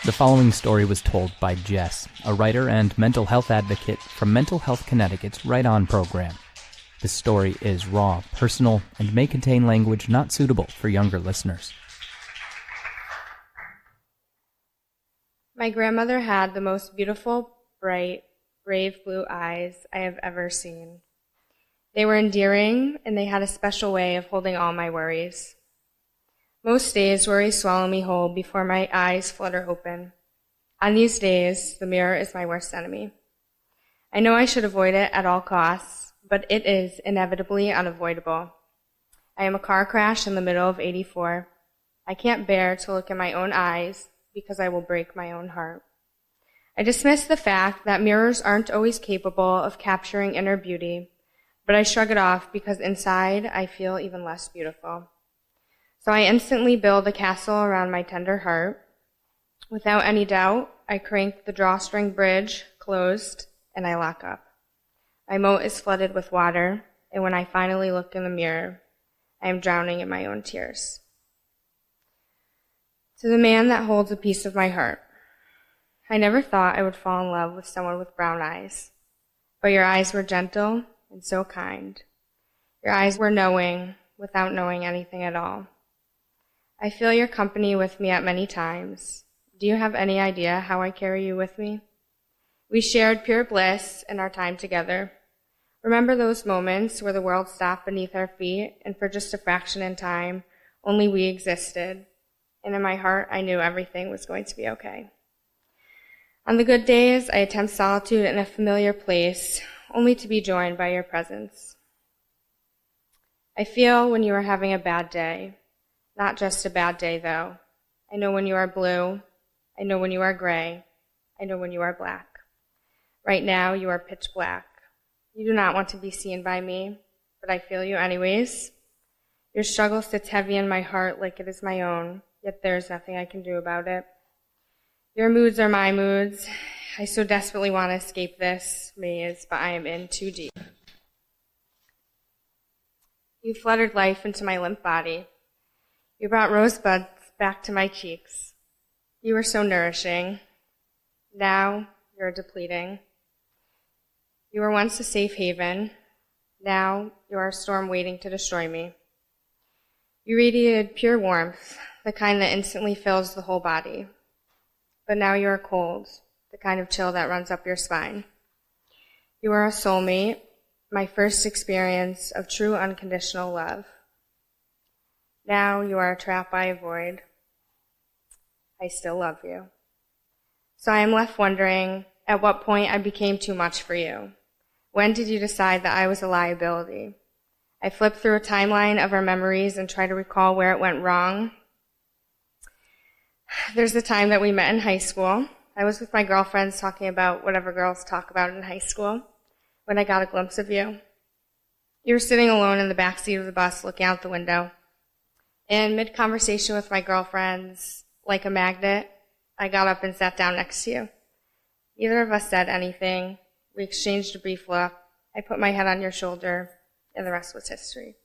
The following story was told by Jess, a writer and mental health advocate from Mental Health Connecticut's Right On program. This story is raw, personal, and may contain language not suitable for younger listeners. My grandmother had the most beautiful, bright, brave blue eyes I have ever seen. They were endearing, and they had a special way of holding all my worries. Most days, worries swallow me whole before my eyes flutter open. On these days, the mirror is my worst enemy. I know I should avoid it at all costs, but it is inevitably unavoidable. I am a car crash in the middle of 84. I can't bear to look in my own eyes because I will break my own heart. I dismiss the fact that mirrors aren't always capable of capturing inner beauty, but I shrug it off because inside I feel even less beautiful. So I instantly build a castle around my tender heart. Without any doubt, I crank the drawstring bridge closed and I lock up. My moat is flooded with water, and when I finally look in the mirror, I am drowning in my own tears. To the man that holds a piece of my heart, I never thought I would fall in love with someone with brown eyes, but your eyes were gentle and so kind. Your eyes were knowing without knowing anything at all. I feel your company with me at many times. Do you have any idea how I carry you with me? We shared pure bliss in our time together. Remember those moments where the world stopped beneath our feet, and for just a fraction in time, only we existed, and in my heart I knew everything was going to be okay. On the good days, I attempt solitude in a familiar place, only to be joined by your presence. I feel when you are having a bad day. Not just a bad day, though. I know when you are blue. I know when you are gray. I know when you are black. Right now, you are pitch black. You do not want to be seen by me, but I feel you anyways. Your struggle sits heavy in my heart like it is my own, yet there is nothing I can do about it. Your moods are my moods. I so desperately want to escape this maze, but I am in too deep. You fluttered life into my limp body. You brought rosebuds back to my cheeks. You were so nourishing. Now you're depleting. You were once a safe haven. Now you are a storm waiting to destroy me. You radiated pure warmth, the kind that instantly fills the whole body. But now you are cold, the kind of chill that runs up your spine. You are a soulmate, my first experience of true unconditional love. Now you are a trap I avoid. I still love you. So I am left wondering at what point I became too much for you. When did you decide that I was a liability? I flip through a timeline of our memories and try to recall where it went wrong. There's the time that we met in high school. I was with my girlfriends talking about whatever girls talk about in high school when I got a glimpse of you. You were sitting alone in the back seat of the bus looking out the window. In mid-conversation with my girlfriends, like a magnet, I got up and sat down next to you. Neither of us said anything. We exchanged a brief look. I put my head on your shoulder, and the rest was history.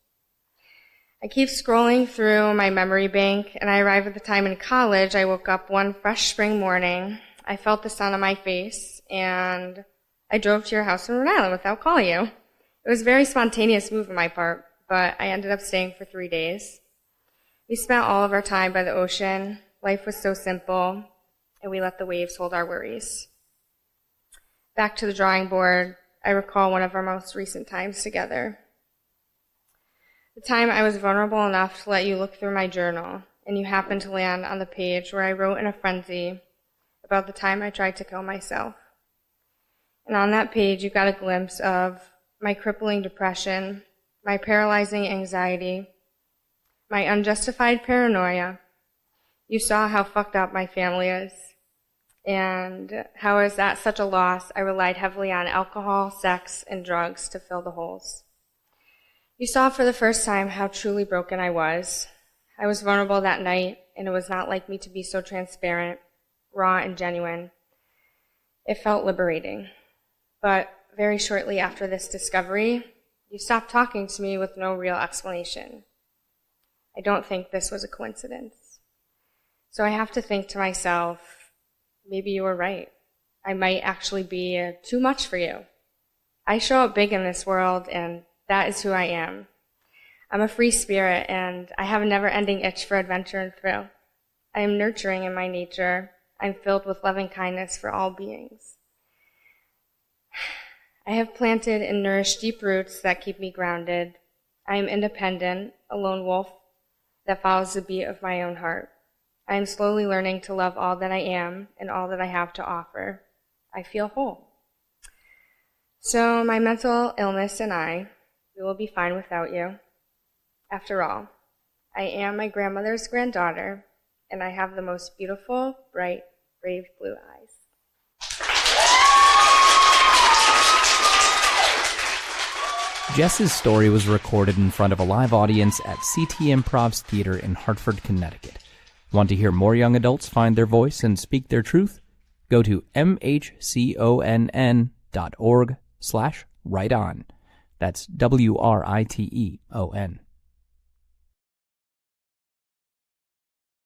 I keep scrolling through my memory bank, and I arrive at the time in college. I woke up one fresh spring morning. I felt the sun on my face, and I drove to your house in Rhode Island without calling you. It was a very spontaneous move on my part, but I ended up staying for 3 days. We spent all of our time by the ocean. Life was so simple, and we let the waves hold our worries. Back to the drawing board, I recall one of our most recent times together. The time I was vulnerable enough to let you look through my journal, and you happened to land on the page where I wrote in a frenzy about the time I tried to kill myself. And on that page, you got a glimpse of my crippling depression, my paralyzing anxiety, my unjustified paranoia. You saw how fucked up my family is, and how as at such a loss, I relied heavily on alcohol, sex, and drugs to fill the holes. You saw for the first time how truly broken I was. I was vulnerable that night, and it was not like me to be so transparent, raw, and genuine. It felt liberating. But very shortly after this discovery, you stopped talking to me with no real explanation. I don't think this was a coincidence. So I have to think to myself, maybe you were right. I might actually be too much for you. I show up big in this world, and that is who I am. I'm a free spirit, and I have a never-ending itch for adventure and thrill. I am nurturing in my nature. I'm filled with loving kindness for all beings. I have planted and nourished deep roots that keep me grounded. I am independent, a lone wolf that follows the beat of my own heart. I am slowly learning to love all that I am and all that I have to offer. I feel whole. So my mental illness and we will be fine without you. After all, I am my grandmother's granddaughter, and I have the most beautiful, bright, brave blue eyes. Jess's story was recorded in front of a live audience at CT Improv's Theater in Hartford, Connecticut. Want to hear more young adults find their voice and speak their truth? Go to mhconn.org/writeon. That's WRITEON.